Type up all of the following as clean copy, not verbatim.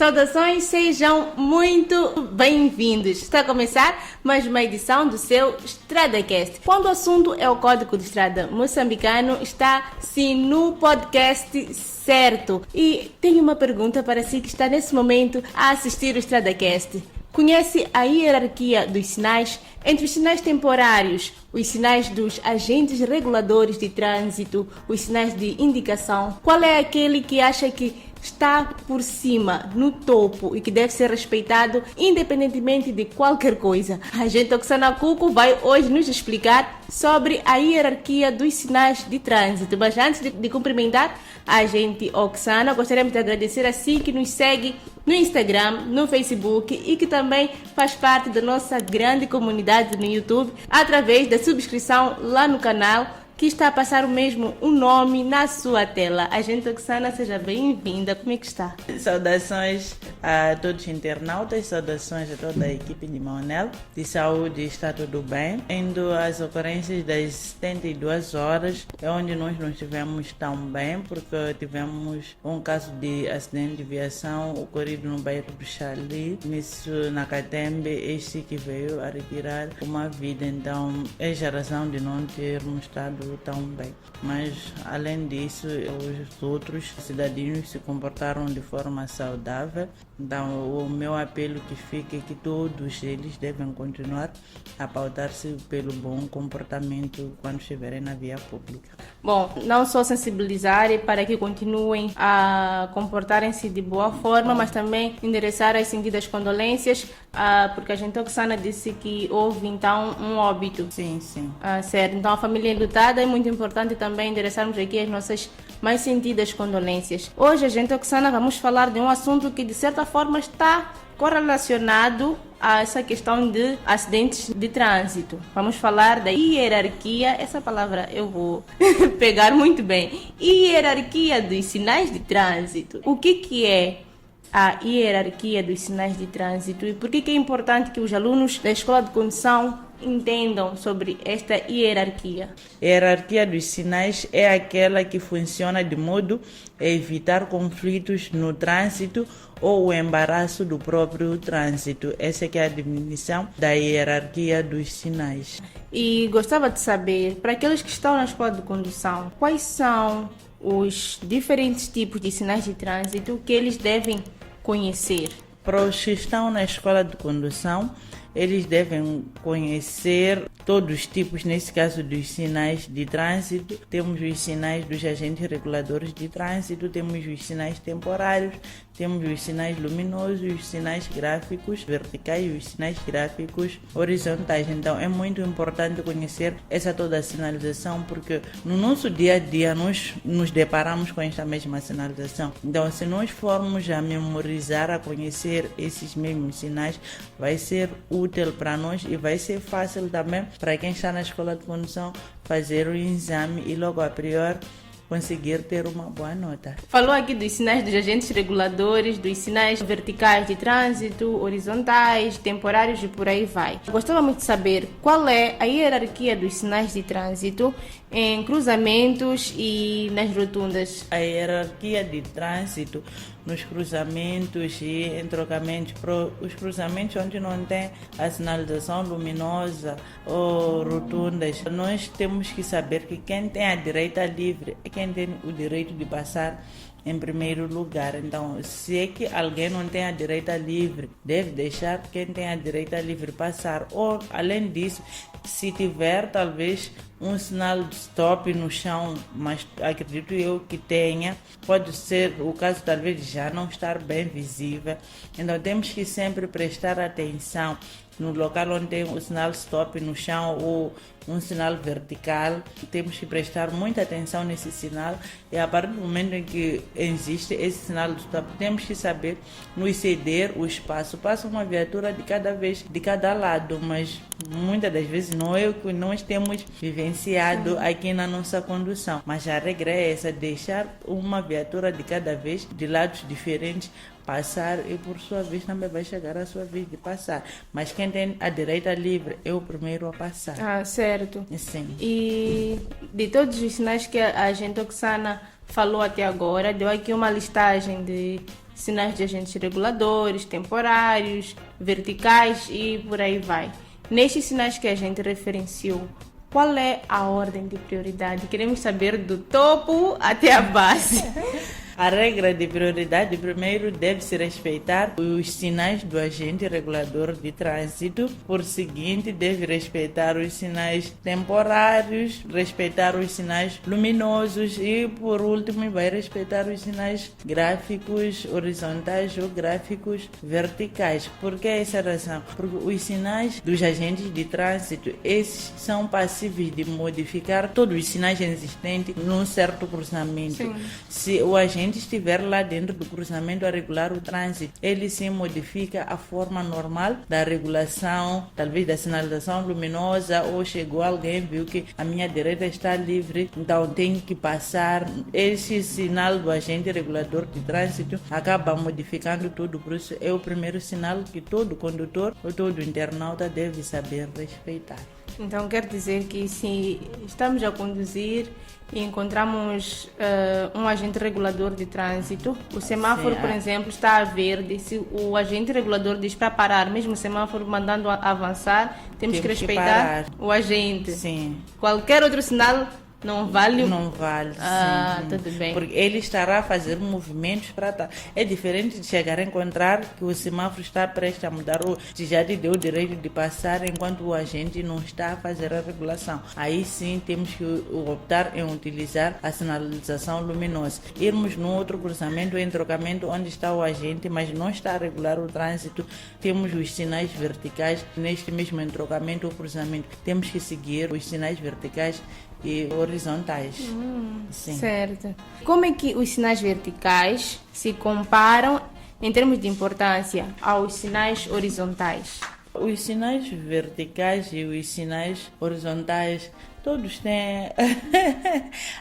Saudações, sejam muito bem-vindos. Está a começar mais uma edição do seu EstradaCast. Quando o assunto é o Código de Estrada moçambicano, está sim no podcast certo. E tenho uma pergunta para si que está nesse momento a assistir o EstradaCast. Conhece a hierarquia dos sinais? Entre os sinais temporários, os sinais dos agentes reguladores de trânsito, os sinais de indicação, qual é aquele que acha que está por cima, no topo e que deve ser respeitado independentemente de qualquer coisa? A agente Oksana Cuco vai hoje nos explicar sobre a hierarquia dos sinais de trânsito. Mas antes de cumprimentar a agente Oksana, gostaríamos de agradecer a si que nos segue no Instagram, no Facebook e que também faz parte da nossa grande comunidade no YouTube através da subscrição lá no canal, que está a passar o mesmo um nome na sua tela. Agente Oksana, seja bem-vinda. Como é que está? Saudações a todos os internautas, saudações a toda a equipe de Maonel. De saúde, está tudo bem. Indo às ocorrências das 72 horas, é onde nós não estivemos tão bem, porque tivemos um caso de acidente de viação ocorrido no bairro do Charlie, nisso na Catembe, este que veio a retirar uma vida. Então, é a razão de não termos estado tão bem. Mas, além disso, os outros cidadãos se comportaram de forma saudável. Então, o meu apelo que fica é que todos eles devem continuar a pautar-se pelo bom comportamento quando estiverem na via pública. Bom, não só sensibilizar para que continuem a comportarem-se de boa forma, mas também endereçar as sentidas condolências, porque a gente Oksana disse que houve então um óbito. Sim. Certo. Então a família enlutada é muito importante também endereçarmos aqui as nossas mais sentidas condolências. Hoje a gente Oksana vamos falar de um assunto que de certa forma está correlacionado a essa questão de acidentes de trânsito. Vamos falar da hierarquia, essa palavra eu vou pegar muito bem. Hierarquia dos sinais de trânsito. O que é a hierarquia dos sinais de trânsito e por que é importante que os alunos da escola de condução entendam sobre esta hierarquia? A hierarquia dos sinais é aquela que funciona de modo a evitar conflitos no trânsito ou o embaraço do próprio trânsito. Essa é a definição da hierarquia dos sinais. E gostava de saber, para aqueles que estão na escola de condução, quais são os diferentes tipos de sinais de trânsito que eles devem conhecer? Para os que estão na escola de condução, eles devem conhecer todos os tipos, nesse caso dos sinais de trânsito. Temos os sinais dos agentes reguladores de trânsito, temos os sinais temporários, temos os sinais luminosos, os sinais gráficos verticais e os sinais gráficos horizontais. Então é muito importante conhecer essa toda a sinalização, porque no nosso dia a dia nós nos deparamos com esta mesma sinalização. Então, se nós formos a memorizar, a conhecer esses mesmos sinais, vai ser útil para nós e vai ser fácil também para quem está na escola de condução fazer o exame e logo a priori conseguir ter uma boa nota. Falou aqui dos sinais dos agentes reguladores, dos sinais verticais de trânsito, horizontais, temporários e por aí vai. Gostava muito de saber qual é a hierarquia dos sinais de trânsito em cruzamentos e nas rotundas. A hierarquia de trânsito nos cruzamentos e em trocamentos, os cruzamentos onde não tem a sinalização luminosa ou rotundas, nós temos que saber que quem tem a direita livre é quem tem o direito de passar em primeiro lugar. Então, se é que alguém não tem a direita livre, deve deixar quem tem a direita livre passar. Ou, além disso, se tiver talvez um sinal de stop no chão, mas acredito eu que tenha, pode ser o caso talvez de já não estar bem visível. Então temos que sempre prestar atenção no local onde tem o sinal stop no chão ou um sinal vertical. Temos que prestar muita atenção nesse sinal e a partir do momento em que existe esse sinal de stop, temos que saber nos ceder o espaço. Passa uma viatura de cada vez, de cada lado, mas muitas das vezes não é o que nós temos vivenciado aqui na nossa condução. Mas a regra é essa, deixar uma viatura de cada vez, de lados diferentes, passar e por sua vez também vai chegar a sua vez de passar. Mas quem tem a direita livre é o primeiro a passar. Ah, certo. Sim. E de todos os sinais que a agente Oksana falou até agora, deu aqui uma listagem de sinais de agentes reguladores, temporários, verticais e por aí vai. Nestes sinais que a gente referenciou, qual é a ordem de prioridade? Queremos saber do topo até a base. A regra de prioridade, primeiro, deve-se respeitar os sinais do agente regulador de trânsito. Por seguinte, deve respeitar os sinais temporários, respeitar os sinais luminosos e, por último, vai respeitar os sinais gráficos horizontais ou gráficos verticais. Por que essa razão? Porque os sinais dos agentes de trânsito, esses são passíveis de modificar todos os sinais existentes num certo cruzamento. Sim. Se o agente estiver lá dentro do cruzamento a regular o trânsito, ele sim modifica a forma normal da regulação, talvez da sinalização luminosa, ou chegou alguém, viu que a minha direita está livre, então tem que passar. Esse sinal do agente regulador de trânsito acaba modificando tudo, por isso é o primeiro sinal que todo condutor ou todo internauta deve saber respeitar. Então quer dizer que se estamos a conduzir e encontramos um agente regulador de trânsito, o semáforo, por exemplo, está a verde, se o agente regulador diz para parar, mesmo o semáforo mandando avançar, temos que respeitar o agente. Sim. Qualquer outro sinal não vale? Não vale, sim. Tudo bem. Porque ele estará a fazer movimentos para tal. É diferente de chegar a encontrar que o semáforo está prestes a mudar ou se já lhe deu o direito de passar enquanto o agente não está a fazer a regulação. Aí sim temos que optar em utilizar a sinalização luminosa. Irmos num outro cruzamento, em trocamento onde está o agente, mas não está a regular o trânsito, temos os sinais verticais. Neste mesmo entrocamento ou cruzamento, temos que seguir os sinais verticais e horizontais. Sim. Certo. Como é que os sinais verticais se comparam em termos de importância aos sinais horizontais? Os sinais verticais e os sinais horizontais todos têm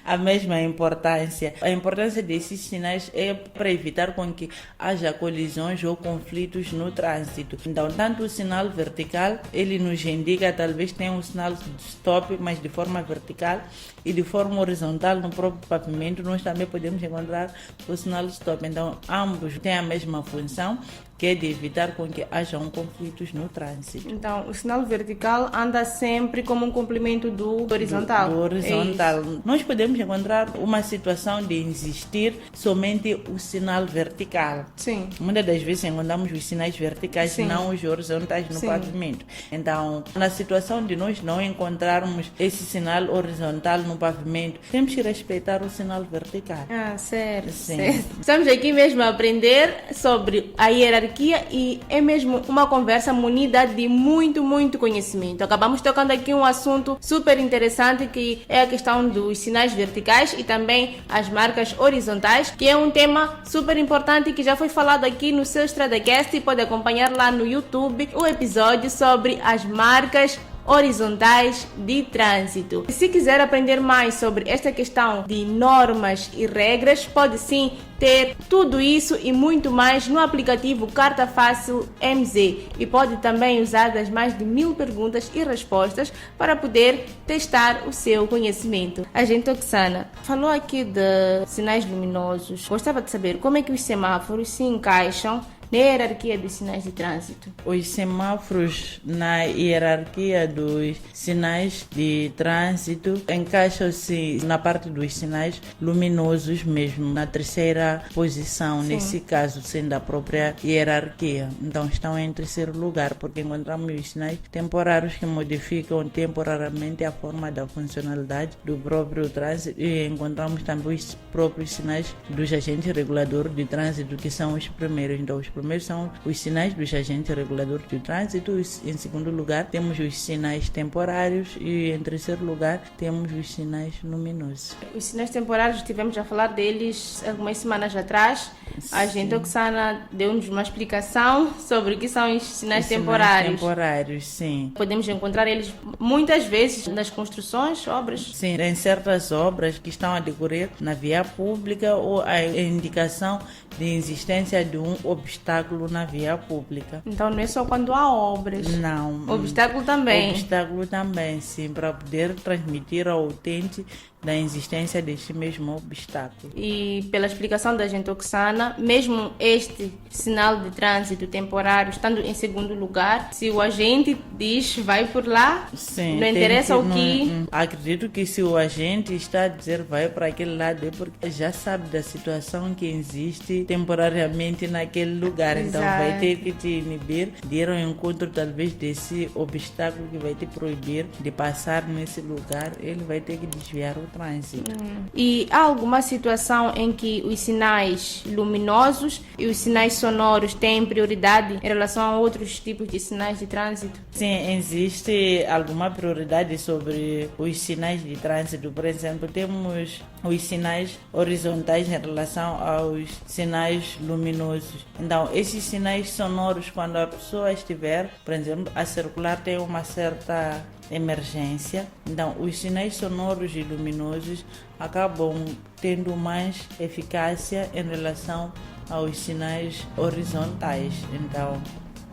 a mesma importância. A importância desses sinais é para evitar com que haja colisões ou conflitos no trânsito. Então, tanto o sinal vertical, ele nos indica, talvez tenha um sinal de stop, mas de forma vertical, e de forma horizontal no próprio pavimento, nós também podemos encontrar o sinal de stop. Então, ambos têm a mesma função, que é de evitar com que hajam conflitos no trânsito. Então, o sinal vertical anda sempre como um complemento do horizontal. Do horizontal. Nós podemos encontrar uma situação de existir somente o sinal vertical. Sim. Muitas das vezes encontramos os sinais verticais e Sim. não os horizontais no Sim. pavimento. Então, na situação de nós não encontrarmos esse sinal horizontal no pavimento, temos que respeitar o sinal vertical. Certo, Sim. certo. Estamos aqui mesmo a aprender sobre a hierarquia e é mesmo uma conversa munida de muito conhecimento. Acabamos tocando aqui um assunto super interessante que é a questão dos sinais verticais e também as marcas horizontais, que é um tema super importante que já foi falado aqui no seu StradaCast e pode acompanhar lá no YouTube o episódio sobre as marcas horizontais de trânsito. E se quiser aprender mais sobre esta questão de normas e regras, pode sim ter tudo isso e muito mais no aplicativo Carta Fácil MZ e pode também usar das mais de 1000 perguntas e respostas para poder testar o seu conhecimento. Agente Oksana falou aqui de sinais luminosos. Gostava de saber como é que os semáforos se encaixam na hierarquia dos sinais de trânsito. Os semáforos na hierarquia dos sinais de trânsito encaixam-se na parte dos sinais luminosos mesmo, na terceira posição, Sim. nesse caso sendo a própria hierarquia. Então estão em terceiro lugar, porque encontramos os sinais temporários que modificam temporariamente a forma da funcionalidade do próprio trânsito e encontramos também os próprios sinais dos agentes reguladores de trânsito, que são os primeiros. Então os primeiros são os sinais dos agentes reguladores de trânsito, em segundo lugar temos os sinais temporários e em terceiro lugar temos os sinais luminosos. Os sinais temporários, estivemos a falar deles algumas semanas atrás. A gente Oksana deu-nos uma explicação sobre o que são os sinais temporários. Temporários, sim. Podemos encontrar eles muitas vezes nas construções, obras. Sim, em certas obras que estão a decorrer na via pública ou a indicação de existência de um obstáculo na via pública. Então não é só quando há obras. Não. Obstáculo também. Obstáculo também, sim, para poder transmitir ao utente da existência deste mesmo obstáculo. E pela explicação da agente Oxana, mesmo este sinal de trânsito temporário estando em segundo lugar, se o agente diz vai por lá, sim, não interessa o que... Acredito que se o agente está a dizer vai para aquele lado é porque já sabe da situação que existe temporariamente naquele lugar. Então vai ter que te inibir de ir ao encontro talvez desse obstáculo que vai te proibir de passar nesse lugar. Ele vai ter que desviar o trânsito. E há alguma situação em que os sinais luminosos e os sinais sonoros têm prioridade em relação a outros tipos de sinais de trânsito? Sim, existe alguma prioridade sobre os sinais de trânsito. Por exemplo, temos os sinais horizontais em relação aos sinais luminosos. Então, esses sinais sonoros, quando a pessoa estiver, por exemplo, a circular, tem uma certa emergência. Então, os sinais sonoros e luminosos acabam tendo mais eficácia em relação aos sinais horizontais. Então,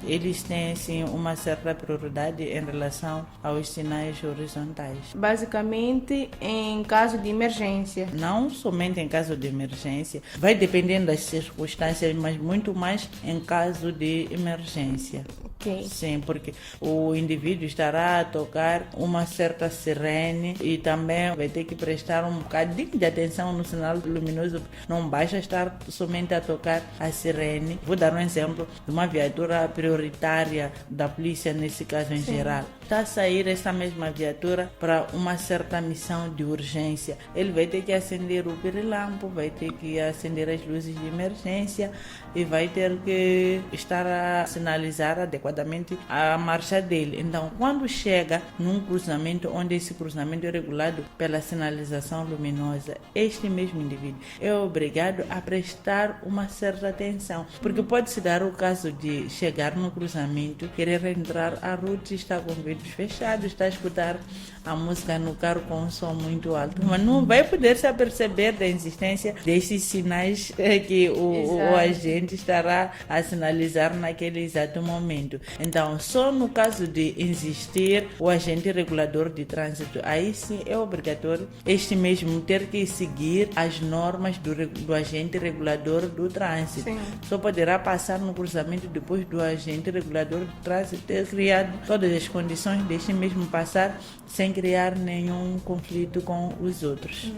eles têm sim uma certa prioridade em relação aos sinais horizontais. Basicamente, em caso de emergência. Não somente em caso de emergência, vai dependendo das circunstâncias, mas muito mais em caso de emergência. Okay. Sim, porque o indivíduo estará a tocar uma certa sirene e também vai ter que prestar um bocadinho de atenção no sinal luminoso. Não basta estar somente a tocar a sirene. Vou dar um exemplo de uma viatura prioritária da polícia, nesse caso em geral. Está a sair essa mesma viatura para uma certa missão de urgência. Ele vai ter que acender o pirilampo, vai ter que acender as luzes de emergência e vai ter que estar a sinalizar adequadamente a marcha dele. Então, quando chega num cruzamento onde esse cruzamento é regulado pela sinalização luminosa, este mesmo indivíduo é obrigado a prestar uma certa atenção, porque pode-se dar o caso de chegar no cruzamento, querer entrar, a ruta está com vidros fechados, está a escutar a música no carro com um som muito alto, mas não vai poder se aperceber da existência desses sinais que o agente estará a sinalizar naquele exato momento. Então, só no caso de existir o agente regulador de trânsito, aí sim é obrigatório este mesmo ter que seguir as normas do agente regulador do trânsito. Sim. Só poderá passar no cruzamento depois do agente regulador do trânsito ter criado todas as condições deste mesmo passar sem criar nenhum conflito com os outros.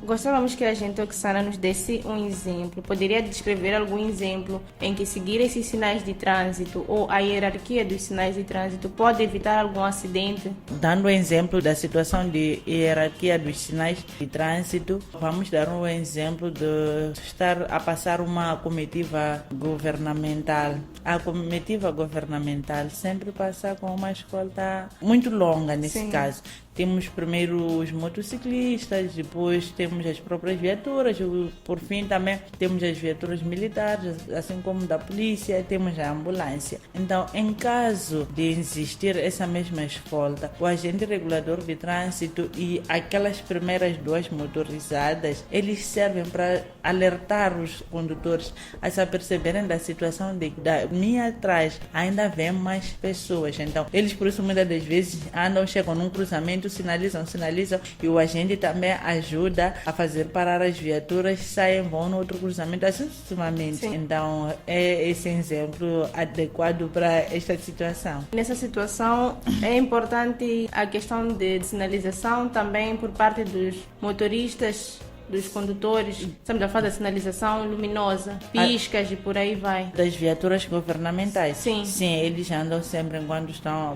Gostávamos que a agente Oxana nos desse um exemplo. Poderia descrever algum exemplo em que seguir esses sinais de trânsito ou a hierarquia dos sinais de trânsito pode evitar algum acidente? Dando o exemplo da situação de hierarquia dos sinais de trânsito, vamos dar um exemplo de estar a passar uma comitiva governamental. A comitiva governamental sempre passa com uma escolta muito longa nesse Sim. caso. Temos primeiro os motociclistas, depois temos as próprias viaturas, por fim também temos as viaturas militares, assim como da polícia, temos a ambulância. Então, em caso de existir essa mesma escolta, o agente regulador de trânsito e aquelas primeiras duas motorizadas, eles servem para alertar os condutores a se aperceberem da situação de que da minha atrás ainda vem mais pessoas. Então, eles por isso muitas das vezes chegam num cruzamento, sinalizam e o agente também ajuda a fazer parar as viaturas, saem, vão no outro cruzamento, assim sucessivamente. Sim. Então, é esse exemplo adequado para esta situação. Nessa situação, é importante a questão de sinalização também por parte dos motoristas, dos condutores. Estamos a falar da sinalização luminosa, piscas e por aí vai. Das viaturas governamentais? Sim. Sim, eles andam sempre enquanto estão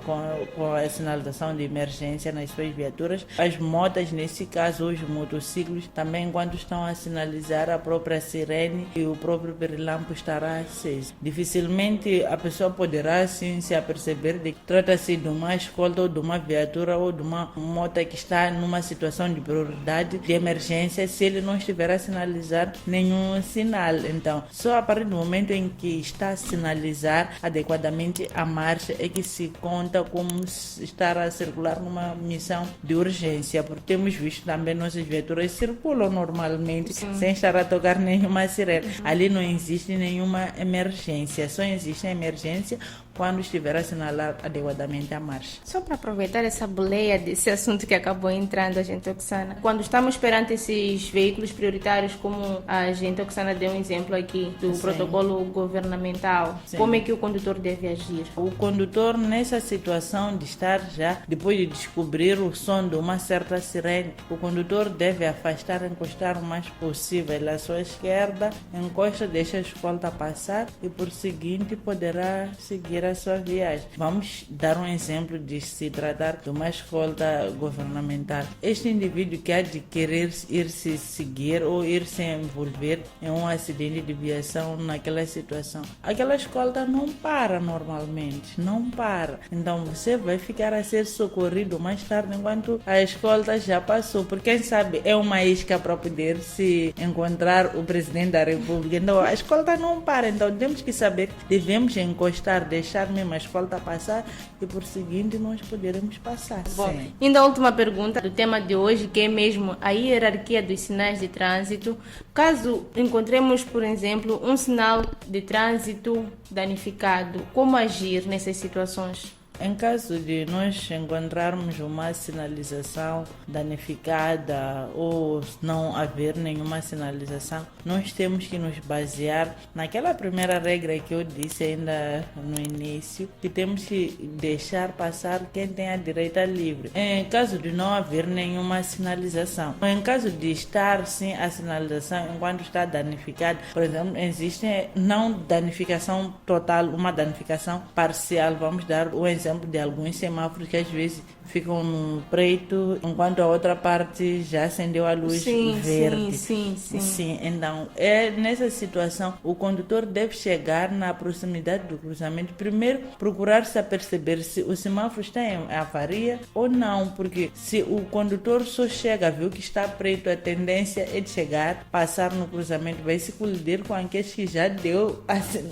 com a sinalização de emergência nas suas viaturas. As motas, nesse caso, os motociclos, também enquanto estão a sinalizar a própria sirene e o próprio pirilampo estará aceso. Dificilmente a pessoa poderá assim se aperceber de que trata-se de uma escolta ou de uma viatura ou de uma moto que está numa situação de prioridade de emergência se ele não estiver a sinalizar nenhum sinal. Então, só a partir do momento em que está a sinalizar adequadamente a marcha é que se conta como estar a circular numa missão de urgência, porque temos visto também nossas viaturas circulam normalmente sem estar a tocar nenhuma sirene. Ali não existe nenhuma emergência, só existe a emergência quando estiver a assinalar adequadamente a marcha. Só para aproveitar essa boleia desse assunto que acabou entrando, a gente Oxana, quando estamos perante esses veículos prioritários, como a gente Oxana deu um exemplo aqui do protocolo governamental, como é que o condutor deve agir? O condutor, nessa situação de estar já, depois de descobrir o som de uma certa sirene, o condutor deve encostar o mais possível à sua esquerda, encosta, deixa a escolta passar e por seguinte poderá seguir a sua viagem. Vamos dar um exemplo de se tratar de uma escolta governamental. Este indivíduo que há de querer ir se seguir ou ir se envolver em um acidente de viação naquela situação, aquela escolta não para normalmente, não para. Então você vai ficar a ser socorrido mais tarde enquanto a escolta já passou, porque quem sabe é uma isca para poder se encontrar o presidente da República. Então a escolta não para, então temos que saber que devemos encostar, deixar mesmo a escolta passar e por seguinte nós poderemos passar. Bom, ainda a última pergunta do tema de hoje, que é mesmo a hierarquia dos sinais de trânsito. Caso encontremos, por exemplo, um sinal de trânsito danificado, como agir nessas situações? Em caso de nós encontrarmos uma sinalização danificada ou não haver nenhuma sinalização, nós temos que nos basear naquela primeira regra que eu disse ainda no início, que temos que deixar passar quem tem a direita livre. Em caso de não haver nenhuma sinalização, em caso de estar sim a sinalização enquanto está danificada, por exemplo, existe não danificação total, uma danificação parcial. Vamos dar o exemplo de alguns semáforos que às vezes ficam no preto, enquanto a outra parte já acendeu a luz verde. Sim. Então, nessa situação, o condutor deve chegar na proximidade do cruzamento. Primeiro, procurar se aperceber se o semáforo está em avaria ou não, porque se o condutor só chega, viu que está preto, a tendência é de chegar, passar no cruzamento, vai se colidir com aqueles que já deu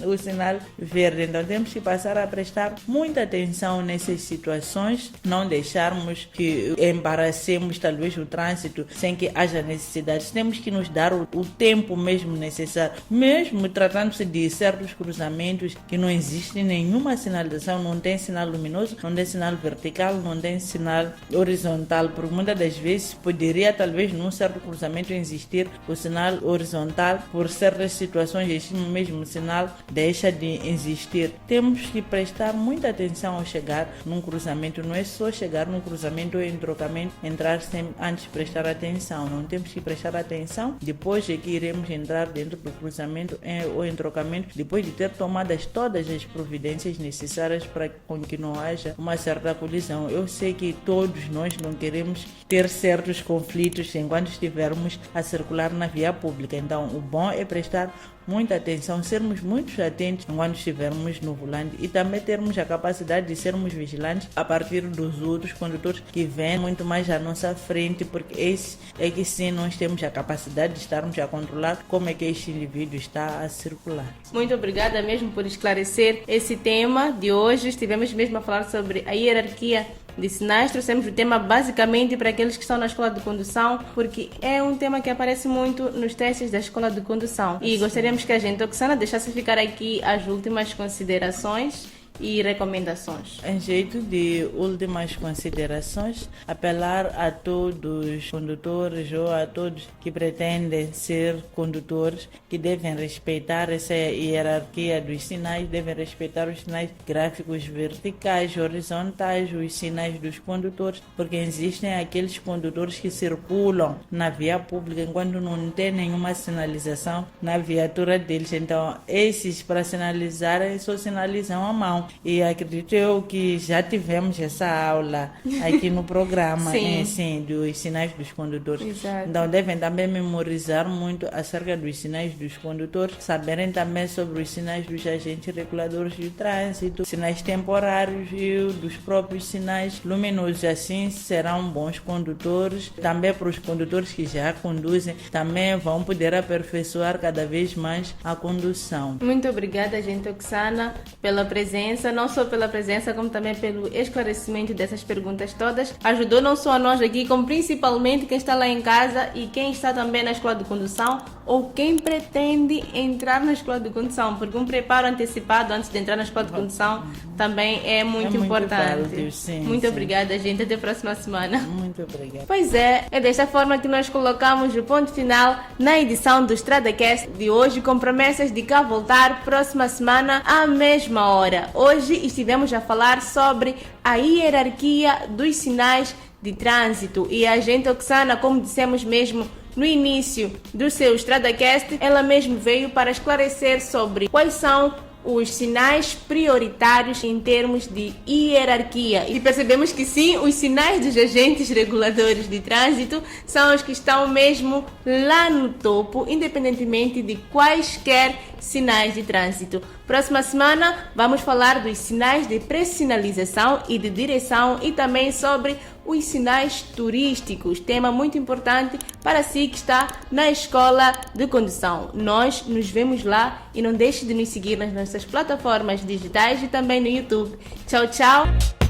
o sinal verde. Então, temos que passar a prestar muita atenção nessas situações, não deixarmos que embaracemos talvez o trânsito sem que haja necessidade. Temos que nos dar o tempo mesmo necessário, mesmo tratando-se de certos cruzamentos que não existe nenhuma sinalização, não tem sinal luminoso, não tem sinal vertical, não tem sinal horizontal, porque muitas das vezes poderia talvez num certo cruzamento existir o sinal horizontal, por certas situações este mesmo sinal deixa de existir. Temos que prestar muita atenção ao chegar num cruzamento, não é só chegar num cruzamento ou entrocamento, entrar sem antes prestar atenção. Não temos que prestar atenção, depois é que iremos entrar dentro do cruzamento ou entrocamento, depois de ter tomadas todas as providências necessárias para que não haja uma certa colisão. Eu sei que todos nós não queremos ter certos conflitos enquanto estivermos a circular na via pública, então o bom é prestar muita atenção, sermos muito atentos enquanto estivermos no volante e também termos a capacidade de sermos vigilantes a partir dos outros condutores que vêm muito mais à nossa frente, porque esse é que sim nós temos a capacidade de estarmos a controlar como é que este indivíduo está a circular. Muito obrigada mesmo por esclarecer esse tema de hoje. Estivemos mesmo a falar sobre a hierarquia de sinais. Trouxemos o tema basicamente para aqueles que estão na escola de condução, porque é um tema que aparece muito nos testes da escola de condução. E gostaríamos que a gente, Oxana, deixasse ficar aqui as últimas considerações e recomendações. Em jeito de últimas considerações, apelar a todos os condutores ou a todos que pretendem ser condutores que devem respeitar essa hierarquia dos sinais, devem respeitar os sinais gráficos verticais, horizontais, os sinais dos condutores, porque existem aqueles condutores que circulam na via pública enquanto não tem nenhuma sinalização na viatura deles. Então, esses para sinalizarem só sinalizam a mão. E acredito eu que já tivemos essa aula aqui no programa sim, dos sinais dos condutores. Exato. Então devem também memorizar muito acerca dos sinais dos condutores, saberem também sobre os sinais dos agentes reguladores de trânsito, sinais temporários e dos próprios sinais luminosos. Assim serão bons condutores. Também para os condutores que já conduzem, também vão poder aperfeiçoar cada vez mais a condução. Muito obrigada, gente Oxana, pela presença, não só pela presença, como também pelo esclarecimento dessas perguntas todas. Ajudou não só a nós aqui, como principalmente quem está lá em casa e quem está também na escola de condução ou quem pretende entrar na escola de condução, porque um preparo antecipado antes de entrar na escola de condução também é muito importante. Válido, sim, muito sim. obrigada, gente. Até a próxima semana. Muito obrigada. Pois é desta forma que nós colocamos o ponto final na edição do StradaCast de hoje, com promessas de cá voltar próxima semana à mesma hora. Hoje estivemos a falar sobre a hierarquia dos sinais de trânsito e a agente Oksana, como dissemos mesmo no início do seu StradaCast, ela mesmo veio para esclarecer sobre quais são os sinais prioritários em termos de hierarquia. E percebemos que sim, os sinais dos agentes reguladores de trânsito são os que estão mesmo lá no topo, independentemente de quaisquer sinais de trânsito. Próxima semana vamos falar dos sinais de pré-sinalização e de direção e também sobre os sinais turísticos, tema muito importante para si que está na escola de condução. Nós nos vemos lá e não deixe de nos seguir nas nossas plataformas digitais e também no YouTube. Tchau, tchau!